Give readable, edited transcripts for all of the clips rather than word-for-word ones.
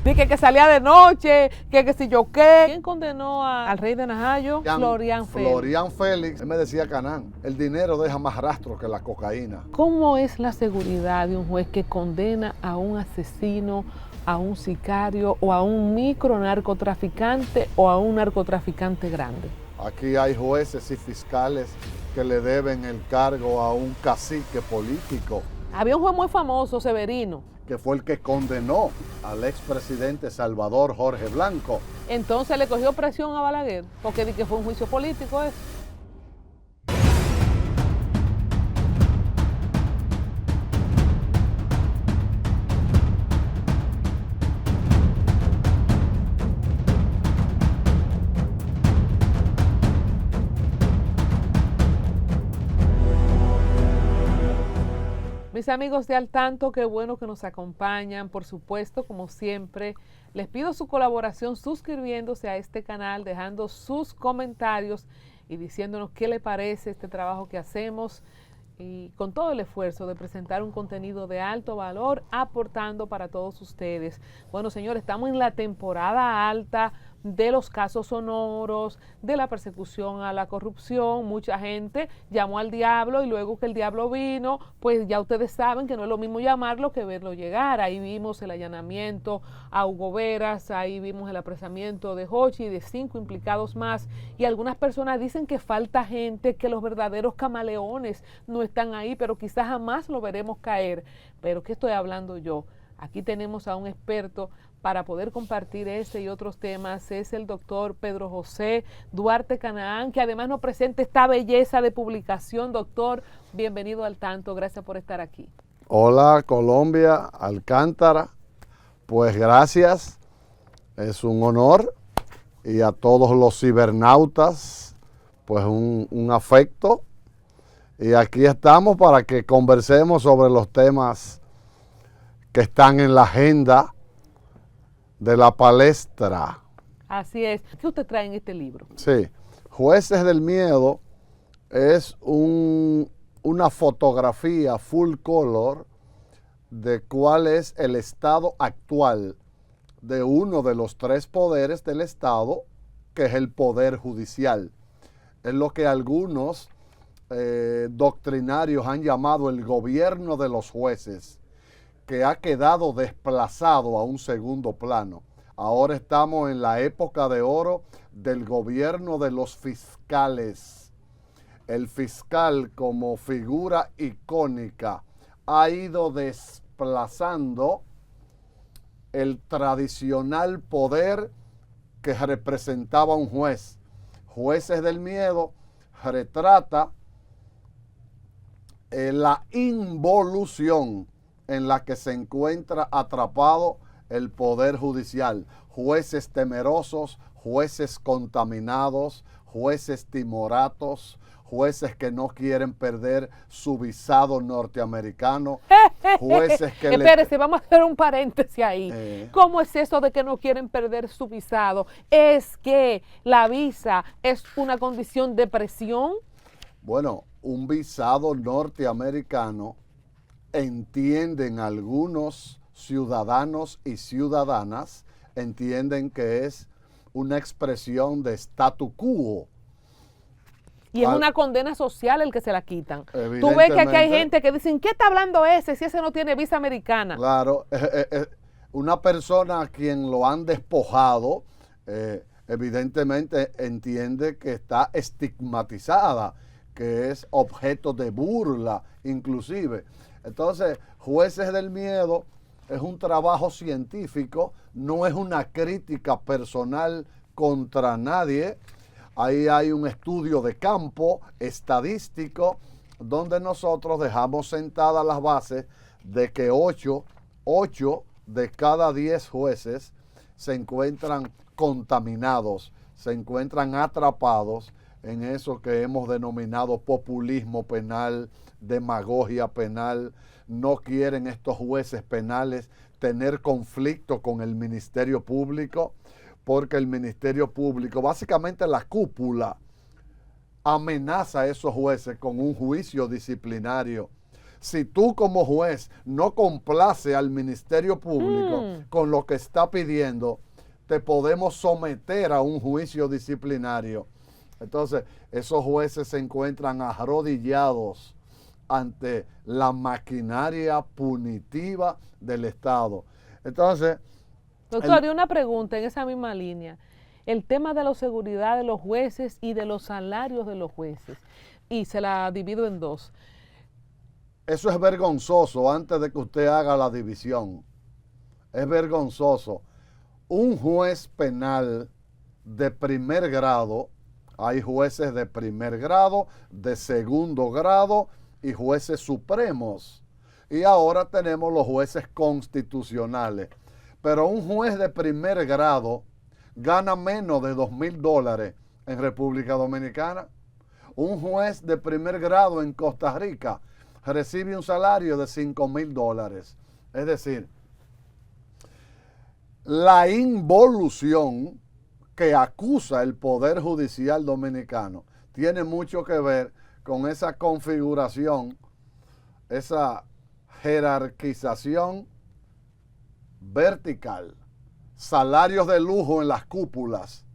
Dije que salía de noche, que si yo qué. ¿Quién condenó al rey de Najayo? Florian Félix. Florian Félix, él me decía Canán, el dinero deja más rastro que la cocaína. ¿Cómo es la seguridad de un juez que condena a un asesino, a un sicario o a un micronarcotraficante o a un narcotraficante grande? Aquí hay jueces y fiscales que le deben el cargo a un cacique político. Había un juez muy famoso, Severino, que fue el que condenó al expresidente Salvador Jorge Blanco. Entonces le cogió presión a Balaguer, porque di que fue un juicio político eso. Mis amigos de Al Tanto, qué bueno que nos acompañan. Por supuesto, como siempre, les pido su colaboración suscribiéndose a este canal, dejando sus comentarios y diciéndonos qué le parece este trabajo que hacemos y con todo el esfuerzo de presentar un contenido de alto valor, aportando para todos ustedes. Bueno, señores, estamos en la temporada alta de los casos sonoros, de la persecución a la corrupción. Mucha gente llamó al diablo y luego que el diablo vino, pues ya ustedes saben que no es lo mismo llamarlo que verlo llegar. Ahí vimos el allanamiento a Hugo Veras, ahí vimos el apresamiento de Jochi y de 5 implicados más. Y algunas personas dicen que falta gente, que los verdaderos camaleones no están ahí, pero quizás jamás lo veremos caer. Pero ¿qué estoy hablando yo? Aquí tenemos a un experto para poder compartir este y otros temas. Es el doctor Pedro José Duarte Canaán, que además nos presenta esta belleza de publicación. Doctor, bienvenido al Tanto, gracias por estar aquí. Hola Colombia, Alcántara, pues gracias, es un honor, y a todos los cibernautas, pues un afecto, y aquí estamos para que conversemos sobre los temas que están en la agenda de la palestra. Así es. ¿Qué usted trae en este libro? Sí, Jueces del Miedo es una fotografía full color de cuál es el estado actual de uno de los 3 poderes del Estado, que es el Poder Judicial. Es lo que algunos doctrinarios han llamado el gobierno de los jueces, que ha quedado desplazado a un segundo plano. Ahora estamos en la época de oro del gobierno de los fiscales. El fiscal, como figura icónica, ha ido desplazando el tradicional poder que representaba un juez. Jueces del Miedo retrata la involución en la que se encuentra atrapado el Poder Judicial. Jueces temerosos, jueces contaminados, jueces timoratos, jueces que no quieren perder su visado norteamericano, jueces que Espérese, vamos a hacer un paréntesis ahí. ¿Cómo es eso de que no quieren perder su visado? ¿Es que la visa es una condición de presión? Bueno, un visado norteamericano, entienden algunos ciudadanos y ciudadanas, entienden que es una expresión de statu quo. Y es una condena social el que se la quitan. Tú ves que aquí hay gente que dicen, ¿qué está hablando ese si ese no tiene visa americana? Claro, una persona a quien lo han despojado, evidentemente entiende que está estigmatizada, que es objeto de burla inclusive. Entonces, Jueces del Miedo es un trabajo científico, no es una crítica personal contra nadie. Ahí hay un estudio de campo estadístico donde nosotros dejamos sentadas las bases de que 8 de cada 10 jueces se encuentran contaminados, se encuentran atrapados en eso que hemos denominado populismo penal, demagogia penal. No quieren estos jueces penales tener conflicto con el Ministerio Público, porque el Ministerio Público, básicamente la cúpula, amenaza a esos jueces con un juicio disciplinario si tú como juez no complace al Ministerio Público con lo que está pidiendo, te podemos someter a un juicio disciplinario. Entonces, esos jueces se encuentran arrodillados ante la maquinaria punitiva del Estado. Entonces, doctor, y una pregunta en esa misma línea. El tema de la seguridad de los jueces y de los salarios de los jueces. Y se la divido en dos. eso es vergonzoso antes de que usted haga la división. Es vergonzoso. Un juez penal de primer grado, hay jueces de primer grado, de segundo grado y jueces supremos. Y ahora tenemos los jueces constitucionales. Pero un juez de primer grado gana menos de $2,000 en República Dominicana. Un juez de primer grado en Costa Rica recibe un salario de $5,000. Es decir, la involución que acusa el Poder Judicial Dominicano tiene mucho que ver con esa configuración, esa jerarquización vertical, salarios de lujo en las cúpulas,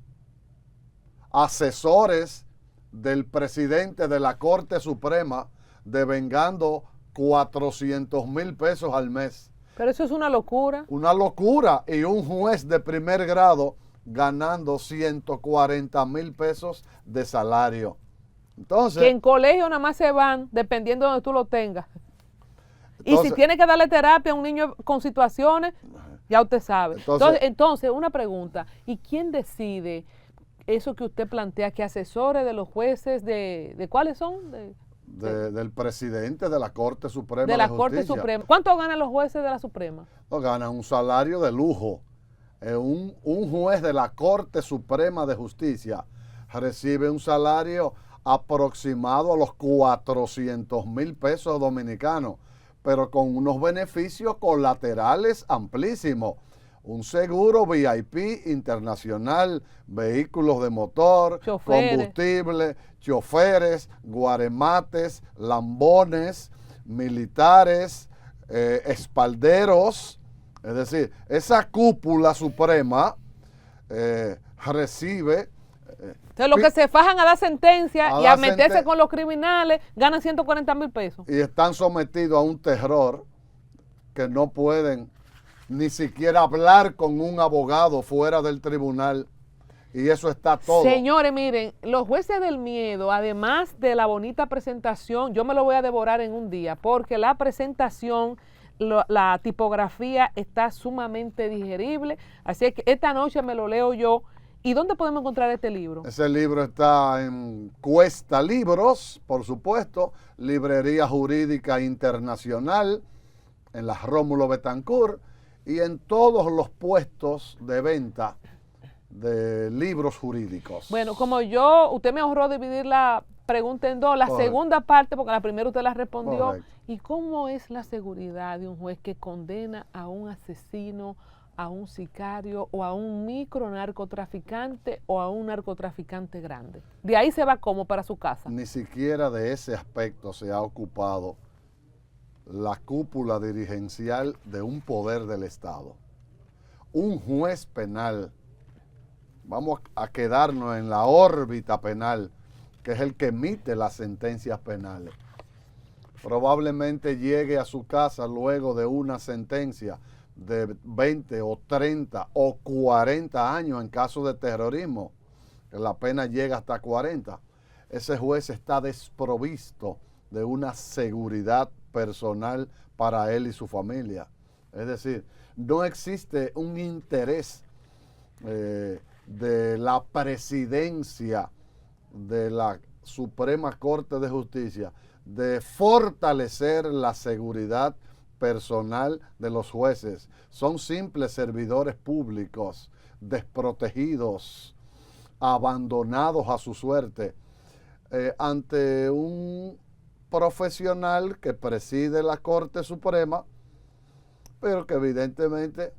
asesores del presidente de la Corte Suprema devengando 400,000 pesos al mes. Pero eso es una locura. Una locura. Y un juez de primer grado ganando 140,000 pesos de salario. Entonces, que en colegio nada más se van dependiendo de donde tú lo tengas. Entonces, y si tiene que darle terapia a un niño con situaciones, ya usted sabe. Entonces, una pregunta. ¿Y quién decide eso que usted plantea, que asesores de los jueces, de cuáles son? Del presidente de la Corte Suprema de la Corte Suprema. ¿Cuánto ganan los jueces de la Suprema? No, ganan un salario de lujo. Un juez de la Corte Suprema de Justicia recibe un salario aproximado a los 400,000 pesos dominicanos, pero con unos beneficios colaterales amplísimos. Un seguro VIP internacional, vehículos de motor, combustible, choferes, guaremates, lambones, militares, espalderos. Es decir, esa cúpula suprema recibe... Entonces, los que se fajan a dar sentencia y a meterse con los criminales ganan 140,000 pesos. Y están sometidos a un terror que no pueden ni siquiera hablar con un abogado fuera del tribunal. Y eso está todo. Señores, miren, los jueces del miedo, además de la bonita presentación, yo me lo voy a devorar en un día, porque la presentación, la tipografía está sumamente digerible. Así que esta noche me lo leo yo. ¿Y dónde podemos encontrar este libro? Ese libro está en Cuesta Libros, por supuesto, Librería Jurídica Internacional, en la Rómulo Betancourt, y en todos los puestos de venta de libros jurídicos. Bueno, como usted me ahorró dividir la pregunta en dos, la segunda parte, porque la primera usted la respondió. Correcto. ¿Y cómo es la seguridad de un juez que condena a un asesino, a un sicario o a un micronarcotraficante o a un narcotraficante grande? De ahí se va como para su casa. Ni siquiera de ese aspecto se ha ocupado la cúpula dirigencial de un poder del Estado. Un juez penal, vamos a quedarnos en la órbita penal, que es el que emite las sentencias penales. Probablemente llegue a su casa luego de una sentencia de 20 o 30 o 40 años en caso de terrorismo, que la pena llega hasta 40. Ese juez está desprovisto de una seguridad personal para él y su familia. Es decir, no existe un interés de la presidencia de la Suprema Corte de Justicia de fortalecer la seguridad personal de los jueces. Son simples servidores públicos, desprotegidos, abandonados a su suerte, ante un profesional que preside la Corte Suprema, pero que evidentemente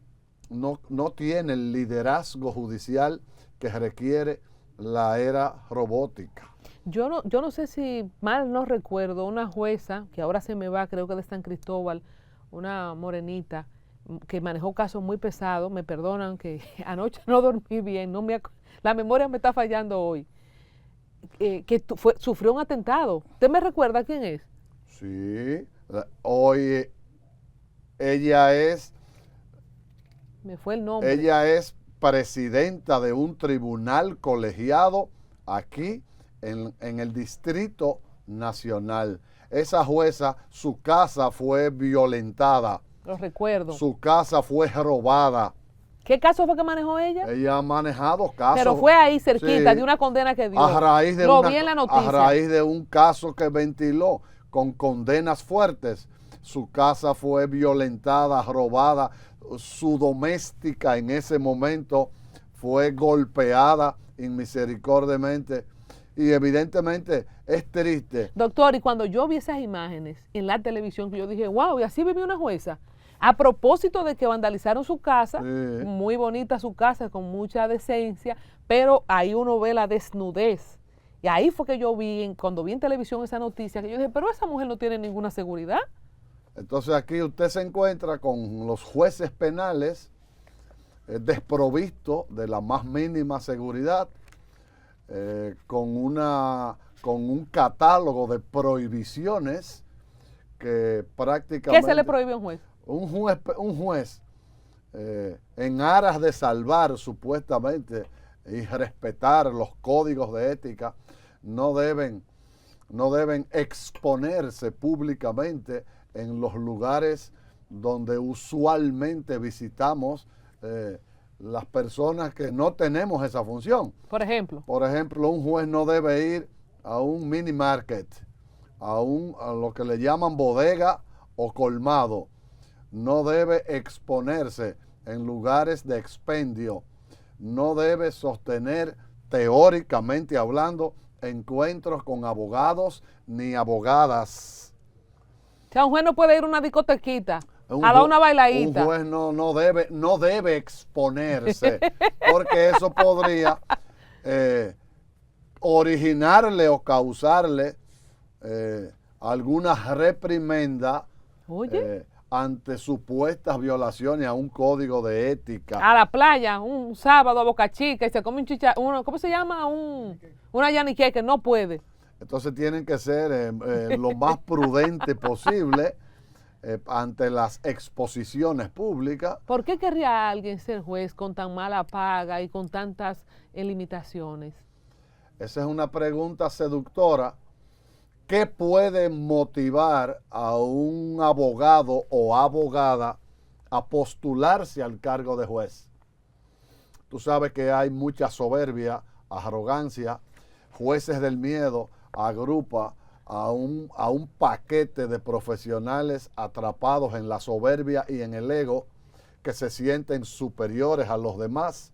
no tiene el liderazgo judicial que requiere la era robótica. Yo no sé si mal no recuerdo, una jueza, que ahora se me va, creo que de San Cristóbal, una morenita, que manejó casos muy pesados, me perdonan que anoche no dormí bien, la memoria me está fallando hoy, sufrió un atentado. ¿Usted me recuerda quién es? Sí, hoy ella es, Me fue el nombre. ella es presidenta de un tribunal colegiado aquí en el Distrito Nacional. Esa jueza, su casa fue violentada, Lo recuerdo. su casa fue robada. ¿Qué caso fue que manejó ella? Ella ha manejado casos. Pero fue ahí cerquita, sí, de una condena que dio. a raíz de Lo vi en la noticia. a raíz de un caso que ventiló con condenas fuertes. Su casa fue violentada, robada, su doméstica en ese momento fue golpeada inmisericordiamente y evidentemente es triste. Doctor, y cuando yo vi esas imágenes en la televisión, que yo dije, wow, y así vivió una jueza. A propósito de que vandalizaron su casa, Sí. muy bonita su casa, con mucha decencia, pero ahí uno ve la desnudez. Y ahí fue que yo vi, cuando vi en televisión esa noticia, que yo dije, pero esa mujer no tiene ninguna seguridad. Entonces aquí usted se encuentra con los jueces penales desprovistos de la más mínima seguridad, con un catálogo de prohibiciones que prácticamente... ¿Qué se le prohíbe a un juez? Un juez en aras de salvar supuestamente y respetar los códigos de ética, no deben exponerse públicamente en los lugares donde usualmente visitamos las personas que no tenemos esa función. Por ejemplo. Por ejemplo, un juez no debe ir a un mini market, a lo que le llaman bodega o colmado. No debe exponerse en lugares de expendio. No debe sostener, teóricamente hablando, encuentros con abogados ni abogadas. O sea, un juez no puede ir a una discotequita a dar una bailadita. Un juez no debe exponerse, porque eso podría originarle o causarle alguna reprimenda ante supuestas violaciones a un código de ética. A la playa, un sábado a Boca Chica y se come ¿cómo se llama? Una yanique, no puede. Entonces tienen que ser lo más prudente posible ante las exposiciones públicas. ¿Por qué querría alguien ser juez con tan mala paga y con tantas limitaciones? Esa es una pregunta seductora. ¿Qué puede motivar a un abogado o abogada a postularse al cargo de juez? Tú sabes que hay mucha soberbia, arrogancia. Jueces del Miedo agrupa a un paquete de profesionales atrapados en la soberbia y en el ego, que se sienten superiores a los demás.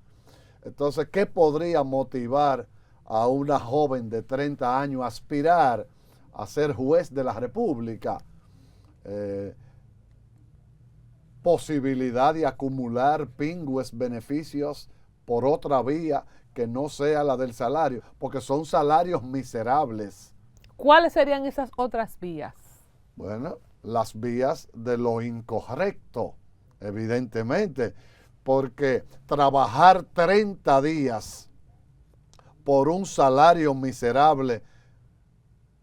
Entonces, ¿qué podría motivar a una joven de 30 años a aspirar a ser juez de la República? Posibilidad de acumular pingües beneficios por otra vía que no sea la del salario, porque son salarios miserables. ¿Cuáles serían esas otras vías? Bueno, las vías de lo incorrecto, evidentemente, porque trabajar 30 días por un salario miserable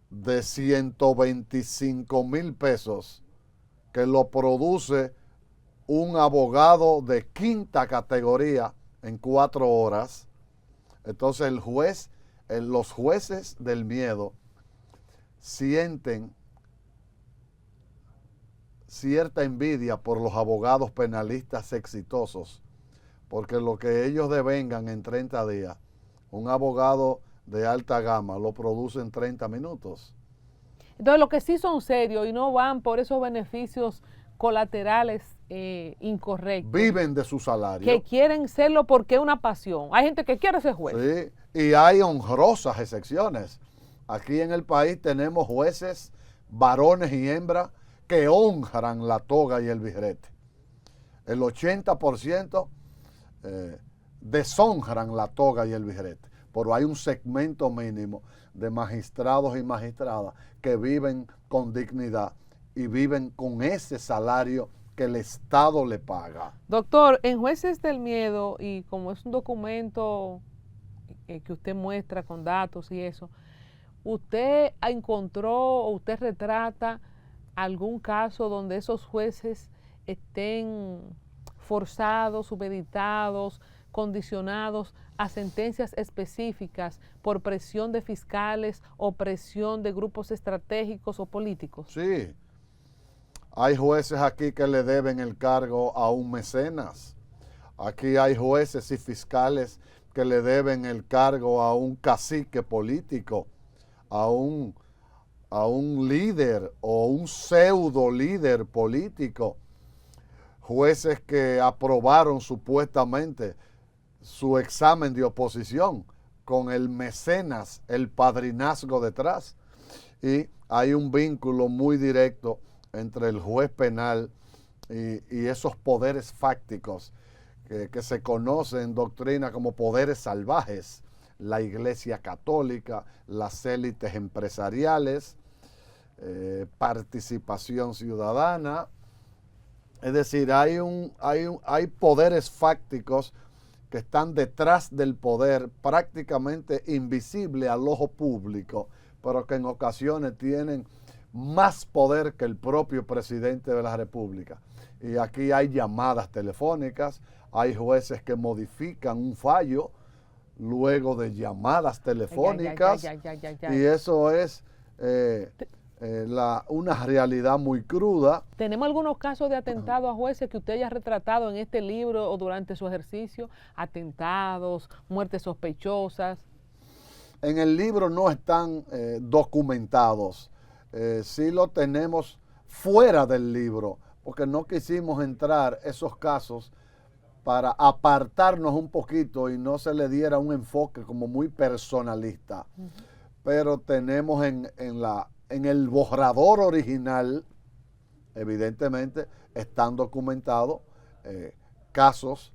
de 125,000 pesos, que lo produce un abogado de quinta categoría en 4 horas. Entonces los jueces del miedo sienten cierta envidia por los abogados penalistas exitosos, porque lo que ellos devengan en 30 días, un abogado de alta gama lo produce en 30 minutos. Entonces, los que sí son serios y no van por esos beneficios colaterales incorrectos. Viven de su salario. Que quieren serlo porque es una pasión. Hay gente que quiere ser juez. Sí, y hay honrosas excepciones. Aquí en el país tenemos jueces, varones y hembras, que honran la toga y el birrete. El 80% deshonran la toga y el birrete. pero hay un segmento mínimo de magistrados y magistradas que viven con dignidad y viven con ese salario que el Estado le paga. Doctor, en Jueces del Miedo, y como es un documento que usted muestra con datos y eso, ¿usted encontró o usted retrata algún caso donde esos jueces estén forzados, supeditados, condicionados a sentencias específicas por presión de fiscales o presión de grupos estratégicos o políticos? Sí, hay jueces aquí que le deben el cargo a un mecenas. Aquí hay jueces y fiscales que le deben el cargo a un cacique político, a un líder o un pseudo líder político. Jueces que aprobaron supuestamente su examen de oposición con el mecenas, el padrinazgo detrás. Y hay un vínculo muy directo entre el juez penal y esos poderes fácticos que se conocen en doctrina como poderes salvajes, la Iglesia Católica, las élites empresariales, participación ciudadana. Es decir, hay poderes fácticos que están detrás del poder, prácticamente invisible al ojo público, pero que en ocasiones tienen más poder que el propio presidente de la República. Y aquí hay llamadas telefónicas, hay jueces que modifican un fallo luego de llamadas telefónicas, y eso es una realidad muy cruda. ¿Tenemos algunos casos de atentados a jueces que usted haya retratado en este libro o durante su ejercicio? Atentados, muertes sospechosas. En el libro no están documentados. Sí lo tenemos fuera del libro, porque no quisimos entrar esos casos para apartarnos un poquito y no se le diera un enfoque como muy personalista. Pero tenemos en el borrador original, evidentemente, están documentados casos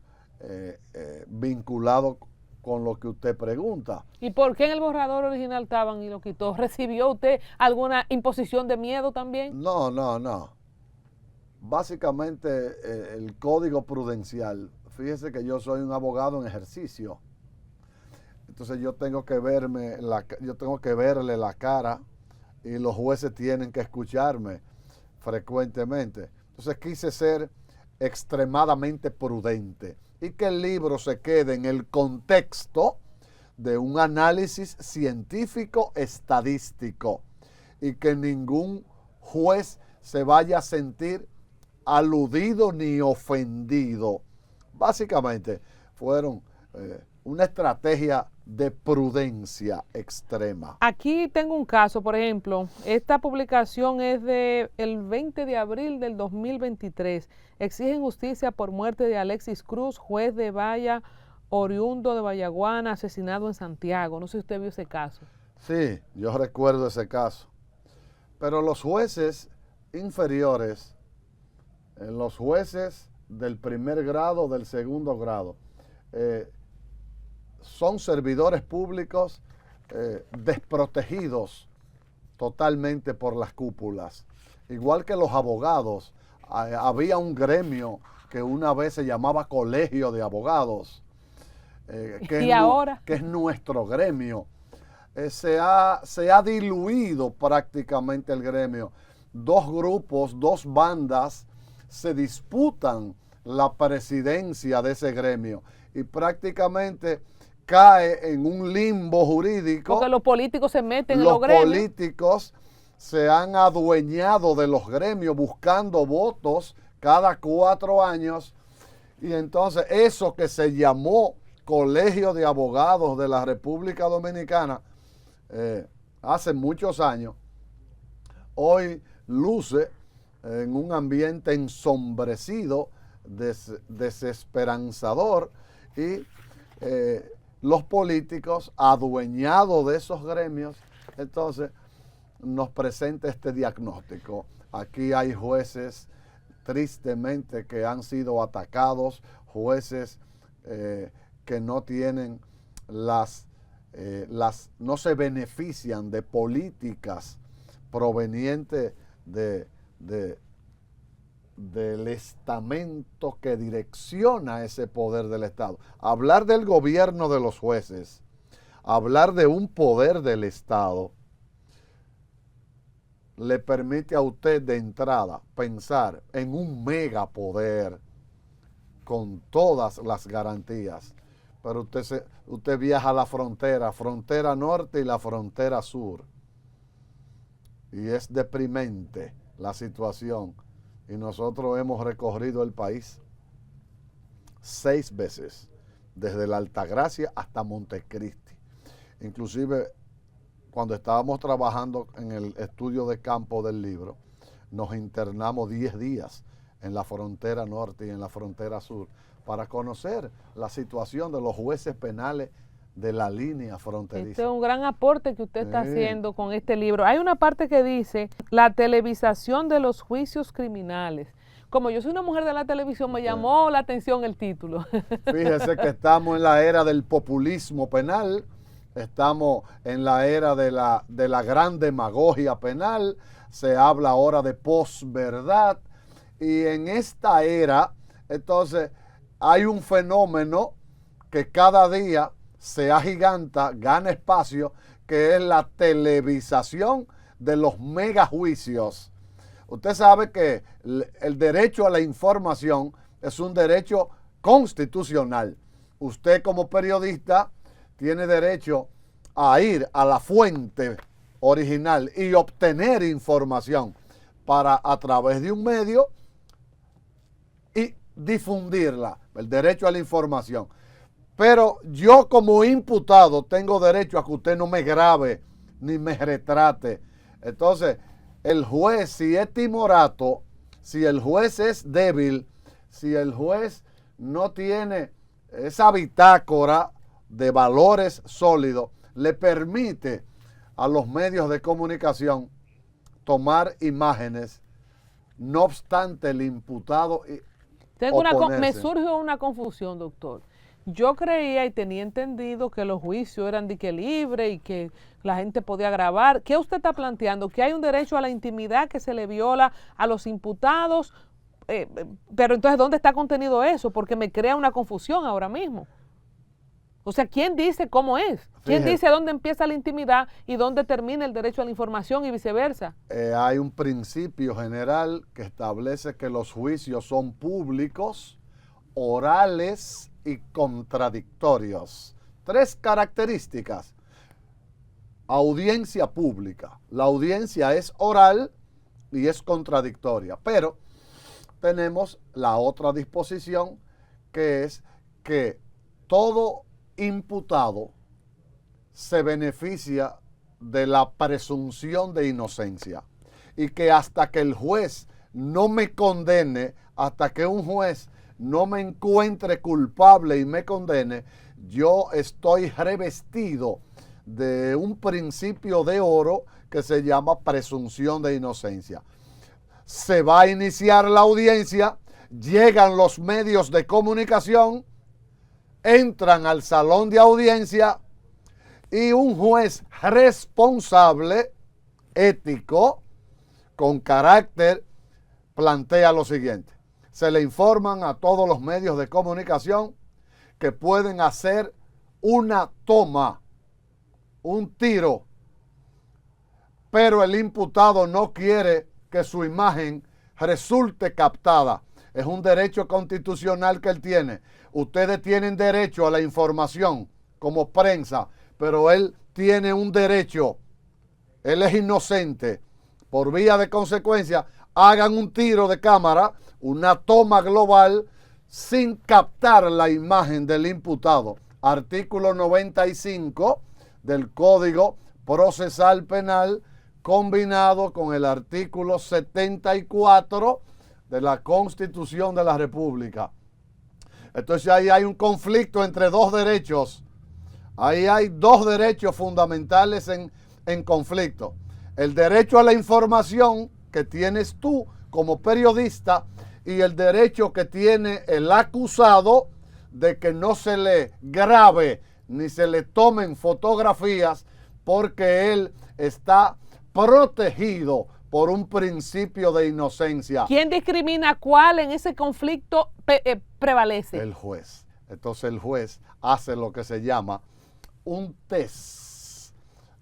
vinculados con lo que usted pregunta. ¿Y por qué en el borrador original estaban y lo quitó? ¿Recibió usted alguna imposición de miedo también? No. Básicamente el código prudencial, fíjese que yo soy un abogado en ejercicio, entonces yo tengo que verle la cara y los jueces tienen que escucharme frecuentemente. Entonces quise ser extremadamente prudente y que el libro se quede en el contexto de un análisis científico estadístico y que ningún juez se vaya a sentir aludido ni ofendido. Básicamente fueron una estrategia de prudencia extrema. Aquí tengo un caso, por ejemplo, esta publicación es del 20 de abril del 2023. Exigen justicia por muerte de Alexis Cruz, juez de Valla, oriundo de Vallaguana, asesinado en Santiago. No sé si usted vio ese caso. Sí, yo recuerdo ese caso. Pero los jueces inferiores, los jueces del primer grado, del segundo grado, son servidores públicos desprotegidos totalmente por las cúpulas. Igual que los abogados, había un gremio que una vez se llamaba Colegio de Abogados, que es nuestro gremio. Se ha diluido prácticamente el gremio. Dos grupos, dos bandas se disputan la presidencia de ese gremio y prácticamente cae en un limbo jurídico. Porque los políticos se meten en los gremios. Los políticos se han adueñado de los gremios buscando votos cada 4 años, y entonces eso que se llamó Colegio de Abogados de la República Dominicana hace muchos años, hoy luce en un ambiente ensombrecido, desesperanzador, y los políticos adueñados de esos gremios, entonces nos presenta este diagnóstico. Aquí hay jueces tristemente que han sido atacados, jueces que no tienen las no se benefician de políticas provenientes del estamento que direcciona ese poder del Estado. Hablar del gobierno de los jueces, hablar de un poder del Estado, le permite a usted de entrada pensar en un megapoder con todas las garantías. Pero usted viaja a la frontera norte y la frontera sur, y es deprimente la situación. Y nosotros hemos recorrido el país 6 veces, desde la Altagracia hasta Montecristi. Inclusive, cuando estábamos trabajando en el estudio de campo del libro, nos internamos 10 días en la frontera norte y en la frontera sur para conocer la situación de los jueces penales de la línea fronteriza. Este es un gran aporte que usted está haciendo con este libro. Hay una parte que dice la televisación de los juicios criminales. Como yo soy una mujer de la televisión, me llamó la atención el título. Fíjese que estamos en la era del populismo penal, estamos en la era de la gran demagogia penal, se habla ahora de posverdad, y en esta era, entonces, hay un fenómeno que cada día se agiganta, gana espacio, que es la televisación de los megajuicios. Usted sabe que el derecho a la información es un derecho constitucional. Usted como periodista tiene derecho a ir a la fuente original y obtener información para, a través de un medio, y difundirla, el derecho a la información. Pero yo como imputado tengo derecho a que usted no me grabe ni me retrate. Entonces, el juez, si es timorato, si el juez es débil, si el juez no tiene esa bitácora de valores sólidos, le permite a los medios de comunicación tomar imágenes, no obstante el imputado me surge una confusión, doctor. Yo creía y tenía entendido que los juicios eran de que libre y que la gente podía grabar. ¿Qué usted está planteando? ¿Que hay un derecho a la intimidad que se le viola a los imputados? Pero entonces, ¿dónde está contenido eso? Porque me crea una confusión ahora mismo. O sea, ¿quién dice cómo es? ¿Quién dice dónde empieza la intimidad y dónde termina el derecho a la información y viceversa? Hay un principio general que establece que los juicios son públicos, orales y contradictorios. 3 características. Audiencia pública. La audiencia es oral y es contradictoria. Pero tenemos la otra disposición, que es que todo imputado se beneficia de la presunción de inocencia, y que hasta que el juez no me condene, hasta que un juez no me encuentre culpable y me condene, yo estoy revestido de un principio de oro que se llama presunción de inocencia. Se va a iniciar la audiencia, llegan los medios de comunicación, entran al salón de audiencia, y un juez responsable, ético, con carácter, plantea lo siguiente. Se le informan a todos los medios de comunicación que pueden hacer una toma, un tiro, pero el imputado no quiere que su imagen resulte captada. Es un derecho constitucional que él tiene. Ustedes tienen derecho a la información como prensa, pero él tiene un derecho. Él es inocente. Por vía de consecuencia, hagan un tiro de cámara, una toma global, sin captar la imagen del imputado. Artículo 95 del Código Procesal Penal, combinado con el artículo 74 de la Constitución de la República. Entonces ahí hay un conflicto entre 2 derechos. Ahí hay 2 derechos fundamentales en conflicto. El derecho a la información que tienes tú como periodista, y el derecho que tiene el acusado de que no se le grabe ni se le tomen fotografías, porque él está protegido por un principio de inocencia. ¿Quién discrimina cuál en ese conflicto prevalece? El juez. Entonces el juez hace lo que se llama un test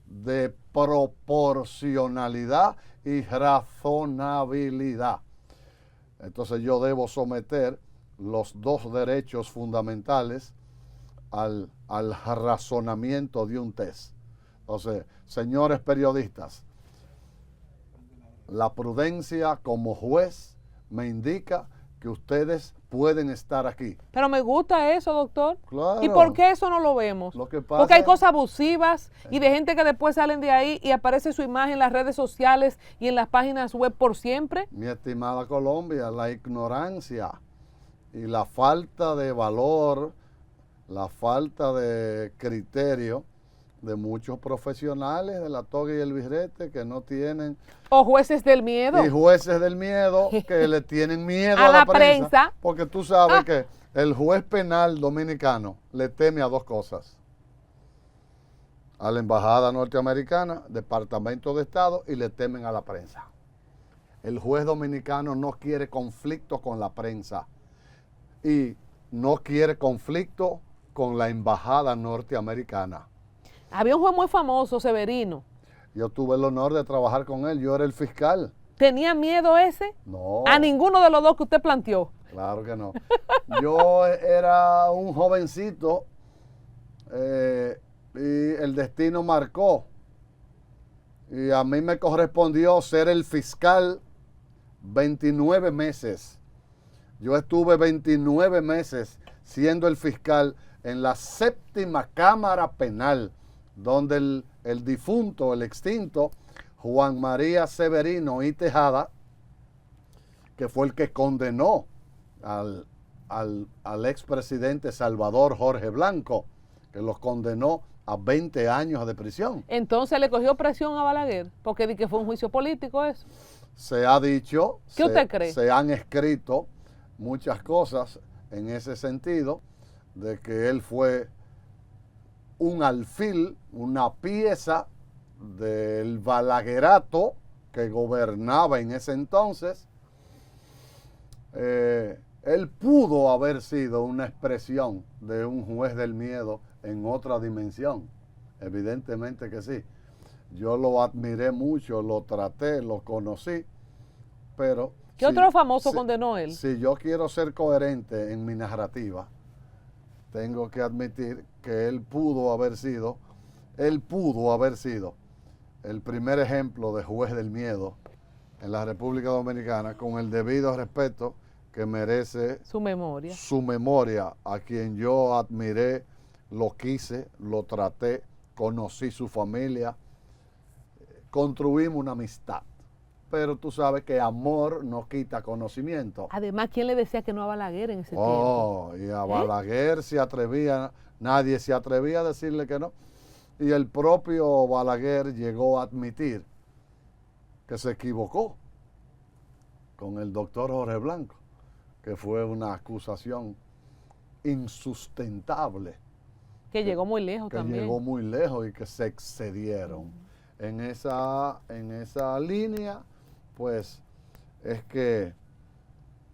de proporcionalidad y razonabilidad. Entonces yo debo someter los dos derechos fundamentales al razonamiento de un test. Entonces, señores periodistas, la prudencia como juez me indica que ustedes pueden estar aquí. Pero me gusta eso, doctor. Claro. ¿Y por qué eso no lo vemos? Lo que pasa Porque hay cosas abusivas y de gente que después salen de ahí y aparece su imagen en las redes sociales y en las páginas web por siempre. Mi estimada Colombia, la ignorancia y la falta de valor, la falta de criterio de muchos profesionales de la toga y el birrete que no tienen, O jueces del miedo. y jueces del miedo que le tienen miedo A a la la prensa. porque tú sabes que el juez penal dominicano le teme a dos cosas: a la embajada norteamericana, Departamento de Estado, y le temen a la prensa. El juez dominicano no quiere conflicto con la prensa y no quiere conflicto con la embajada norteamericana. Había un juez muy famoso, Severino. Yo tuve el honor de trabajar con él, yo era el fiscal. ¿Tenía miedo ese? No. A ninguno de los dos que usted planteó. Claro que no. Yo era un jovencito y el destino marcó. Y a mí me correspondió ser el fiscal 29 meses. Yo estuve 29 meses siendo el fiscal en la 7ª Cámara Penal, donde el difunto, el extinto, Juan María Severino y Tejada, que fue el que condenó al expresidente Salvador Jorge Blanco, que los condenó a 20 años de prisión. Entonces le cogió presión a Balaguer, porque di que fue un juicio político eso. Se ha dicho, ¿Qué usted cree? Se han escrito muchas cosas en ese sentido, de que él fue un alfil, una pieza del balaguerato que gobernaba en ese entonces. Él pudo haber sido una expresión de un juez del miedo en otra dimensión, evidentemente que sí. Yo lo admiré mucho, lo traté, lo conocí, pero... ¿Qué otro famoso condenó él? Si yo quiero ser coherente en mi narrativa, tengo que admitir que él pudo haber sido el primer ejemplo de juez del miedo en la República Dominicana, con el debido respeto que merece su memoria, a quien yo admiré, lo quise, lo traté, conocí su familia, construimos una amistad. Pero tú sabes que amor no quita conocimiento. Además, ¿quién le decía que no a Balaguer en ese tiempo? Oh, y a Balaguer se atrevía, nadie se atrevía a decirle que no. Y el propio Balaguer llegó a admitir que se equivocó con el doctor Jorge Blanco, que fue una acusación insustentable. Que llegó muy lejos también. Que llegó muy lejos y que se excedieron. En esa línea, pues, es que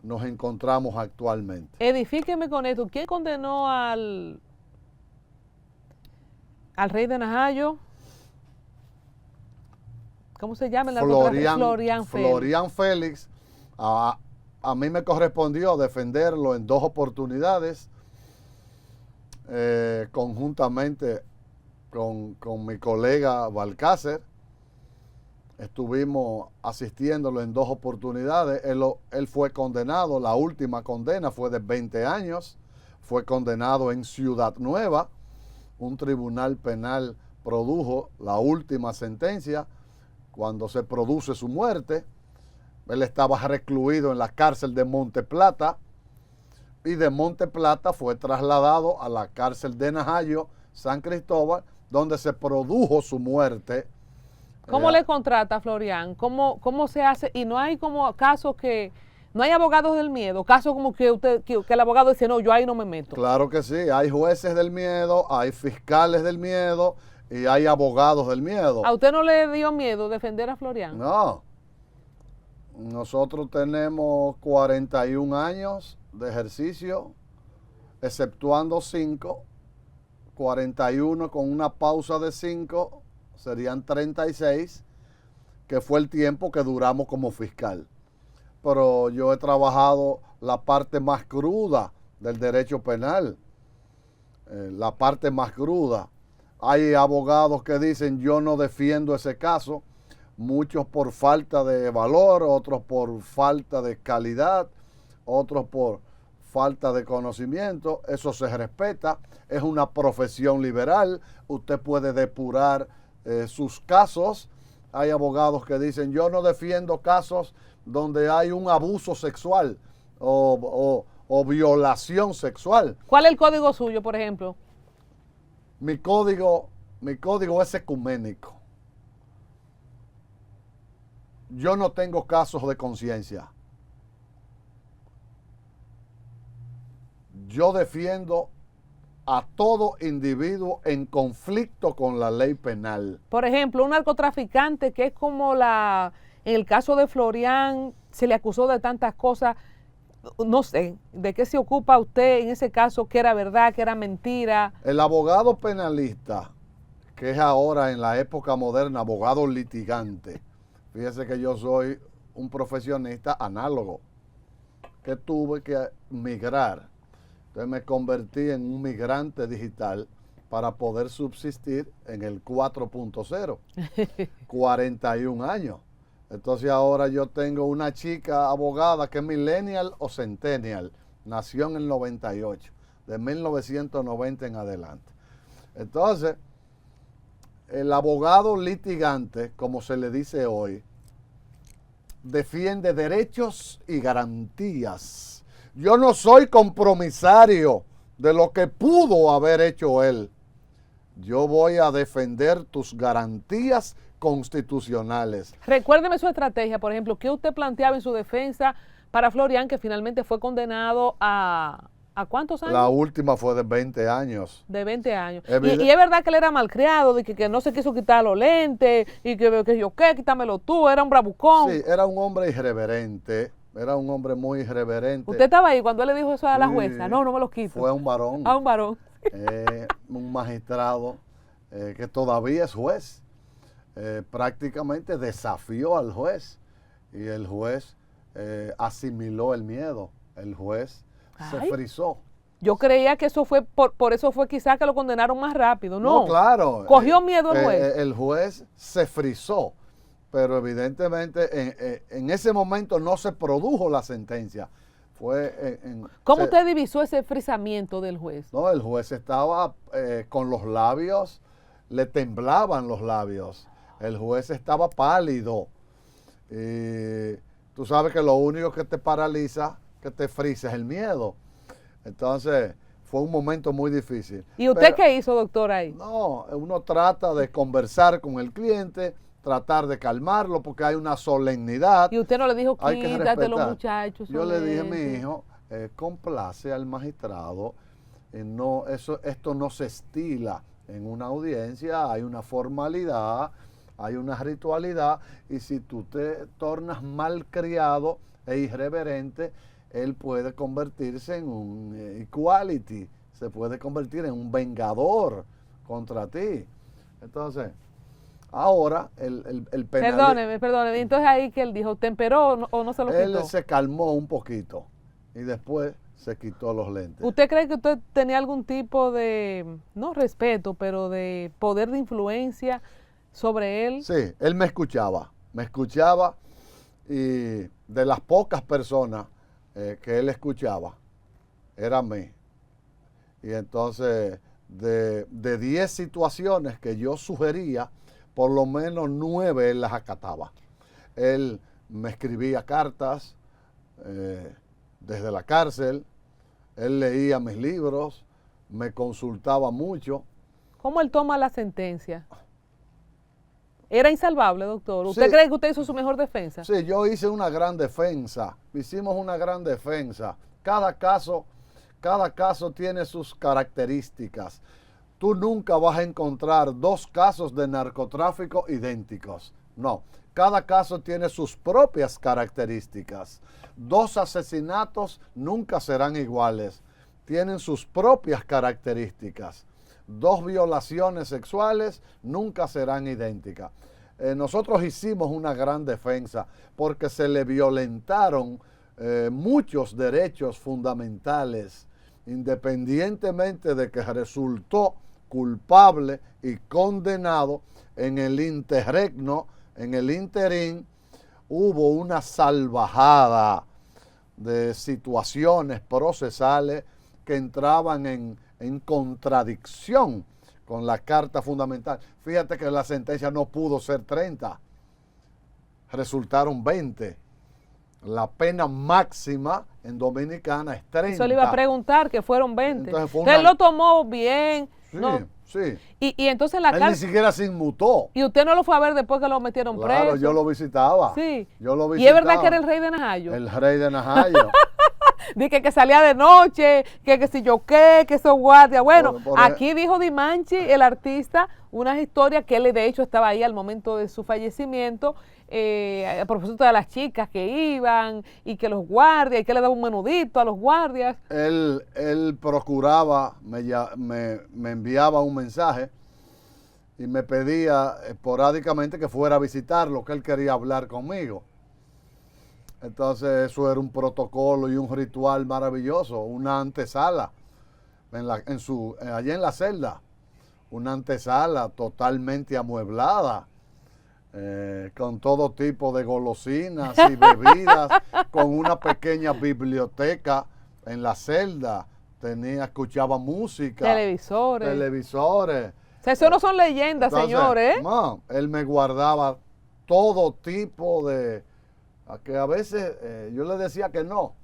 nos encontramos actualmente. Edifíqueme con esto. ¿Quién condenó al rey de Najayo? ¿Cómo se llama? Florian Félix. A mí me correspondió defenderlo en 2 oportunidades, conjuntamente con mi colega Balcácer. Estuvimos asistiéndolo en 2 oportunidades. Él fue condenado, la última condena fue de 20 años, fue condenado en Ciudad Nueva. Un tribunal penal produjo la última sentencia cuando se produce su muerte. Él estaba recluido en la cárcel de Monte Plata y de Monte Plata fue trasladado a la cárcel de Najayo, San Cristóbal, donde se produjo su muerte. ¿Cómo le contrata, Florian? ¿Cómo se hace? Y no hay como casos que No hay abogados del miedo, caso como que el abogado dice, no, yo ahí no me meto. Claro que sí, hay jueces del miedo, hay fiscales del miedo y hay abogados del miedo. ¿A usted no le dio miedo defender a Florian? No, nosotros tenemos 41 años de ejercicio, exceptuando 5, 41 con una pausa de 5, serían 36, que fue el tiempo que duramos como fiscal. Pero yo he trabajado la parte más cruda del derecho penal, la parte más cruda. Hay abogados que dicen yo no defiendo ese caso, muchos por falta de valor, otros por falta de calidad, otros por falta de conocimiento. Eso se respeta, es una profesión liberal, usted puede depurar sus casos. Hay abogados que dicen yo no defiendo casos donde hay un abuso sexual o violación sexual. ¿Cuál es el código suyo, por ejemplo? Mi código es ecuménico. Yo no tengo casos de conciencia. Yo defiendo a todo individuo en conflicto con la ley penal. Por ejemplo, un narcotraficante que es como en el caso de Florian, se le acusó de tantas cosas, no sé, ¿de qué se ocupa usted en ese caso? ¿Qué era verdad, qué era mentira? El abogado penalista, que es ahora en la época moderna, abogado litigante, fíjese que yo soy un profesionista análogo, que tuve que migrar. Entonces me convertí en un migrante digital para poder subsistir en el 4.0, 41 años. Entonces ahora yo tengo una chica abogada que es millennial o centennial, nació en el 98, de 1990 en adelante. Entonces, el abogado litigante, como se le dice hoy, defiende derechos y garantías. Yo no soy compromisario de lo que pudo haber hecho él. Yo voy a defender tus garantías constitucionales. Recuérdeme su estrategia, por ejemplo, ¿qué usted planteaba en su defensa para Florian, que finalmente fue condenado a cuántos años? La última fue de 20 años. De 20 años. Y es verdad que él era malcriado, de que no se quiso quitar los lentes, y que yo qué, quítamelo tú, era un bravucón. Sí, era un hombre irreverente, era un hombre muy irreverente. ¿Usted estaba ahí cuando él le dijo eso a la jueza? No, no me los quito. Fue un varón. A un varón. Un magistrado que todavía es juez. Prácticamente desafió al juez y el juez asimiló el miedo. El juez se frizó. Yo creía que eso fue, por eso fue quizás que lo condenaron más rápido. No, claro. Cogió miedo el juez. El juez se frizó, pero evidentemente en ese momento no se produjo la sentencia. ¿Cómo usted divisó ese frizamiento del juez? No, el juez estaba con los labios, le temblaban los labios. El juez estaba pálido. Y tú sabes que lo único que te paraliza, que te frisa, es el miedo. Entonces, fue un momento muy difícil. ¿Y usted qué hizo, doctor, ahí? No, uno trata de conversar con el cliente, tratar de calmarlo, porque hay una solemnidad. ¿Y usted no le dijo, quítate los muchachos? Yo le dije, mi hijo, complace al magistrado. Esto no se estila en una audiencia, hay una formalidad, hay una ritualidad, y si tú te tornas malcriado e irreverente, él puede convertirse en un equality, se puede convertir en un vengador contra ti. Entonces, ahora el penal... Perdóneme, entonces ahí que él dijo, ¿temperó o no se lo quitó? Él se calmó un poquito y después se quitó los lentes. ¿Usted cree que usted tenía algún tipo de, no respeto, pero de poder de influencia sobre él? Sí, él me escuchaba y de las pocas personas que él escuchaba, era a mí. Y entonces, de 10 situaciones que yo sugería, por lo menos 9 él las acataba. Él me escribía cartas desde la cárcel, él leía mis libros, me consultaba mucho. ¿Cómo él toma la sentencia? Era insalvable, doctor. ¿Usted Sí. cree que usted hizo su mejor defensa? Sí, yo hice una gran defensa. Hicimos una gran defensa. Cada caso tiene sus características. Tú nunca vas a encontrar dos casos de narcotráfico idénticos. No, cada caso tiene sus propias características. Dos asesinatos nunca serán iguales. Tienen sus propias características. Dos violaciones sexuales nunca serán idénticas. Nosotros hicimos una gran defensa porque se le violentaron muchos derechos fundamentales, independientemente de que resultó culpable y condenado. En el interregno, en el interín, hubo una salvajada de situaciones procesales que entraban en contradicción con la Carta Fundamental. Fíjate que la sentencia no pudo ser 30, resultaron 20. La pena máxima en Dominicana es 30. Eso le iba a preguntar, que fueron 20. Entonces Usted lo tomó bien. Sí, ¿no? sí. Y entonces la Él ni siquiera se inmutó. ¿Y usted no lo fue a ver después que lo metieron preso? Claro, yo lo visitaba. Sí. Yo lo visitaba. ¿Y es verdad que era el rey de Najayo? El rey de Najayo. Dije que salía de noche, que si yo qué, que esos guardias. Bueno, Por aquí dijo Dimanchi, el artista, unas historias que él de hecho estaba ahí al momento de su fallecimiento, a propósito de las chicas que iban y que los guardias, y que le daba un menudito a los guardias. Él procuraba, me enviaba un mensaje y me pedía esporádicamente que fuera a visitarlo, que él quería hablar conmigo. Entonces eso era un protocolo y un ritual maravilloso, una antesala allá en la celda, una antesala totalmente amueblada, con todo tipo de golosinas y bebidas, con una pequeña biblioteca en la celda, escuchaba música, televisores. O sea, eso no son leyendas, Entonces, señores. No, él me guardaba todo tipo de... que a veces yo le decía que no,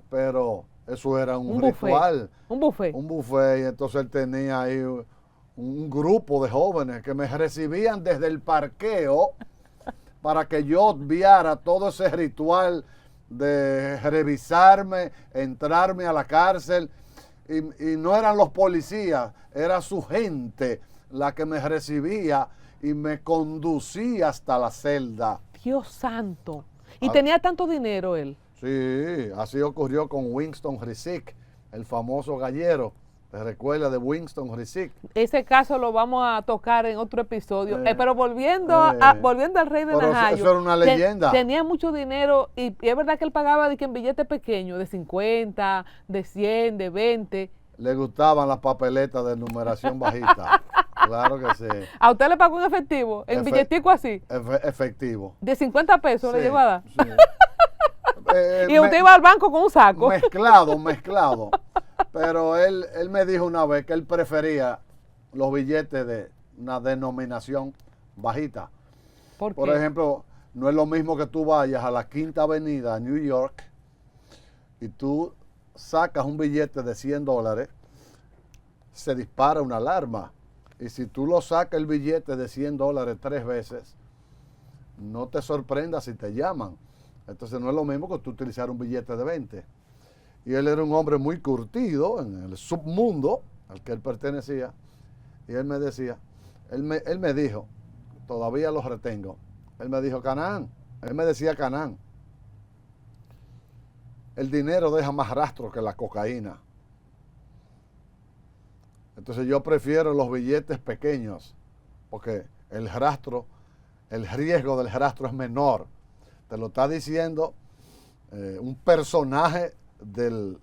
pero eso era un ritual. Un buffet. Un buffet, y entonces él tenía ahí un grupo de jóvenes que me recibían desde el parqueo para que yo obviara todo ese ritual de revisarme, entrarme a la cárcel, y no eran los policías, era su gente la que me recibía y me conducía hasta la celda. Dios santo. ¿Y tenía tanto dinero él? Sí, así ocurrió con Winston Rizic, el famoso gallero. ¿Te recuerdas de Winston Rizic? Ese caso lo vamos a tocar en otro episodio. Pero volviendo al rey de Najayo. Eso era una leyenda. Tenía mucho dinero y es verdad que él pagaba en billetes pequeños, de 50, de 100, de 20. Le gustaban las papeletas de numeración bajita. Claro que sí. ¿A usted le pagó en efectivo? ¿En billetico así? Efectivo. ¿De 50 pesos Sí, le llegó a dar? Sí. Y usted iba al banco con un saco. Mezclado. Pero él me dijo una vez que él prefería los billetes de una denominación bajita. ¿Por qué? Por ejemplo, no es lo mismo que tú vayas a la Quinta Avenida, New York, y tú sacas un billete de $100, se dispara una alarma. Y si tú lo sacas el billete de $100 3 veces, no te sorprendas si te llaman. Entonces no es lo mismo que tú utilizar un billete de 20. Y él era un hombre muy curtido en el submundo al que él pertenecía. Y él me decía, él me dijo, todavía lo retengo, él me dijo, Canán, él me decía, Canán, el dinero deja más rastro que la cocaína. Entonces yo prefiero los billetes pequeños, porque el riesgo del rastro es menor. Te lo está diciendo un personaje del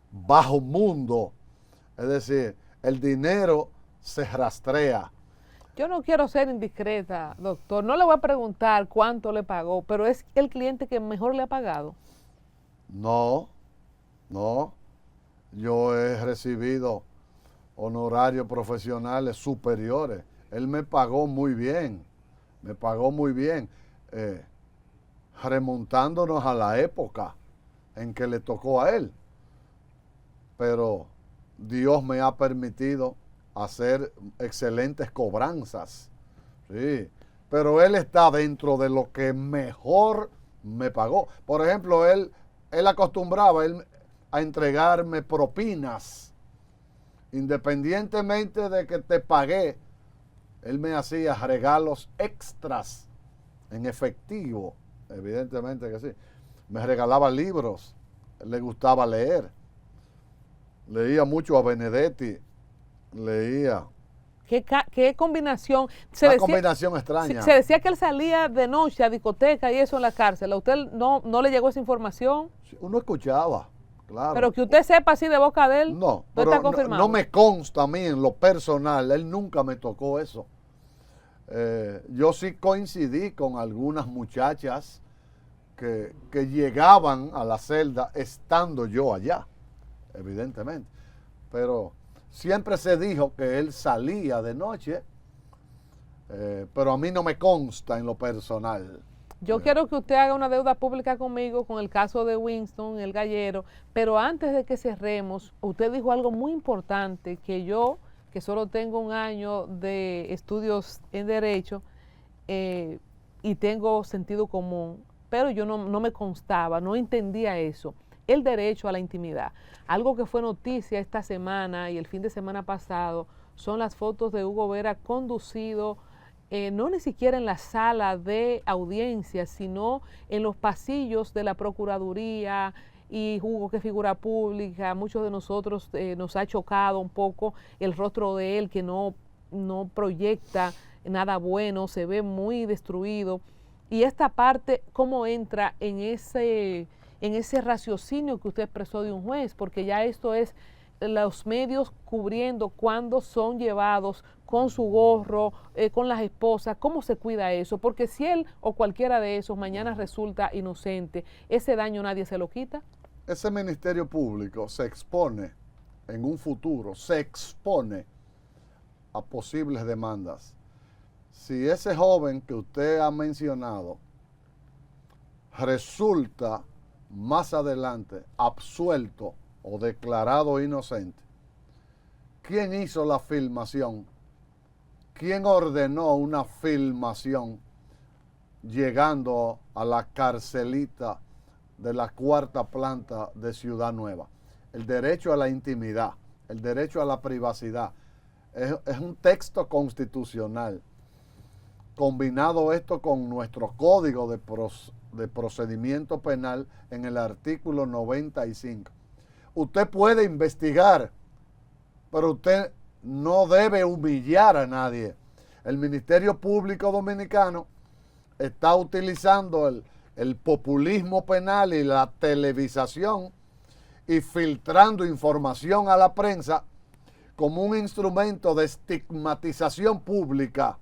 bajo mundo. Es decir, el dinero se rastrea. Yo no quiero ser indiscreta, doctor. No le voy a preguntar cuánto le pagó, pero es el cliente que mejor le ha pagado. No. Yo he recibido honorarios profesionales superiores. Él me pagó muy bien. Remontándonos a la época en que le tocó a él. Pero Dios me ha permitido hacer excelentes cobranzas Sí, pero él está dentro de lo que mejor me pagó. Por ejemplo, él acostumbraba a entregarme propinas. Independientemente de que te pagué, él me hacía regalos extras en efectivo. Evidentemente que sí. Me regalaba libros. Le gustaba leer. Leía mucho a Benedetti. Leía. ¿Qué combinación? Una combinación extraña. Se decía que él salía de noche a discoteca y eso en la cárcel. ¿A usted no le llegó esa información? Uno escuchaba, claro. Pero que usted sepa así de boca de él, no pero está confirmado. No me consta a mí en lo personal, él nunca me tocó eso. Yo sí coincidí con algunas muchachas que llegaban a la celda estando yo allá, evidentemente. Pero siempre se dijo que él salía de noche, pero a mí no me consta en lo personal. Yo quiero que usted haga una deuda pública conmigo con el caso de Winston, el gallero, pero antes de que cerremos, usted dijo algo muy importante que yo, que solo tengo un año de estudios en Derecho y tengo sentido común, pero yo no me constaba, no entendía eso. El derecho a la intimidad. Algo que fue noticia esta semana y el fin de semana pasado son las fotos de Hugo Vera conducido, no ni siquiera en la sala de audiencia, sino en los pasillos de la Procuraduría. Y Hugo, que figura pública, muchos de nosotros nos ha chocado un poco el rostro de él, que no proyecta nada bueno, se ve muy destruido. Y esta parte, ¿cómo entra en ese raciocinio que usted expresó de un juez? Porque ya esto es los medios cubriendo cuando son llevados con su gorro, con las esposas, ¿cómo se cuida eso? Porque si él o cualquiera de esos mañana resulta inocente, ese daño nadie se lo quita. Ese Ministerio Público se expone en un futuro, se expone a posibles demandas. Si ese joven que usted ha mencionado resulta más adelante absuelto o declarado inocente, ¿quién hizo la filmación? ¿Quién ordenó una filmación llegando a la carcelita de la 4ª planta de Ciudad Nueva? El derecho a la intimidad, el derecho a la privacidad, es un texto constitucional. Combinado esto con nuestro código de procedimiento penal en el artículo 95. Usted puede investigar, pero usted no debe humillar a nadie. El Ministerio Público Dominicano está utilizando el populismo penal y la televisación y filtrando información a la prensa como un instrumento de estigmatización pública.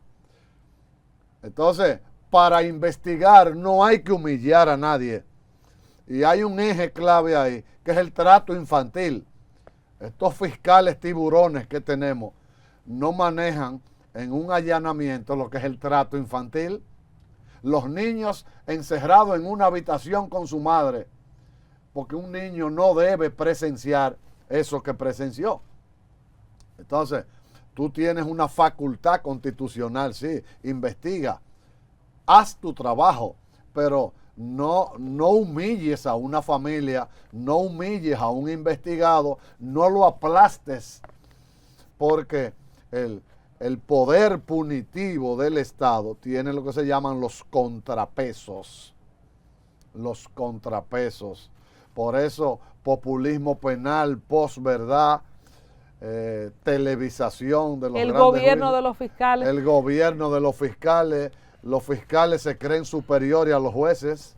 Entonces, para investigar no hay que humillar a nadie. Y hay un eje clave ahí, que es el trato infantil. Estos fiscales tiburones que tenemos no manejan en un allanamiento lo que es el trato infantil. Los niños encerrados en una habitación con su madre, porque un niño no debe presenciar eso que presenció. Entonces, tú tienes una facultad constitucional, sí, investiga, haz tu trabajo, pero no humilles a una familia, no humilles a un investigado, no lo aplastes, porque el poder punitivo del Estado tiene lo que se llaman los contrapesos. Los contrapesos. Por eso, populismo penal, posverdad, televisación de los el grandes gobierno juicios, de los fiscales. el gobierno de los fiscales se creen superiores a los jueces.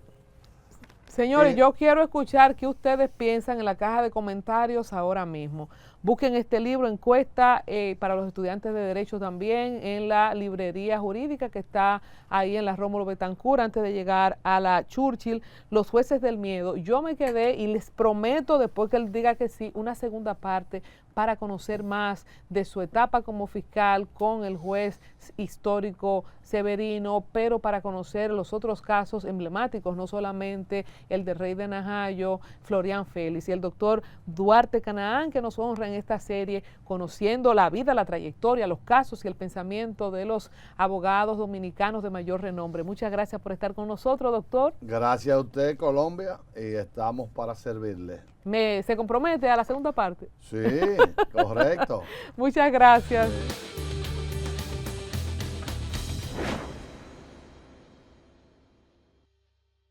Señores, yo quiero escuchar qué ustedes piensan en la caja de comentarios ahora mismo. Busquen este libro, Encuesta para los estudiantes de Derecho también, en la librería jurídica que está ahí en la Rómulo Betancourt, antes de llegar a la Churchill, Los Jueces del Miedo. Yo me quedé y les prometo, después que él diga que sí, una segunda parte para conocer más de su etapa como fiscal con el juez histórico Severino, pero para conocer los otros casos emblemáticos, no solamente el de Rey de Najayo, Florian Félix y el doctor Duarte Canaán, que nos honra en en esta serie, conociendo la vida, la trayectoria, los casos y el pensamiento de los abogados dominicanos de mayor renombre. Muchas gracias por estar con nosotros, doctor. Gracias a usted, Colombia, y estamos para servirle. ¿Se compromete a la segunda parte? Sí, correcto. Muchas gracias.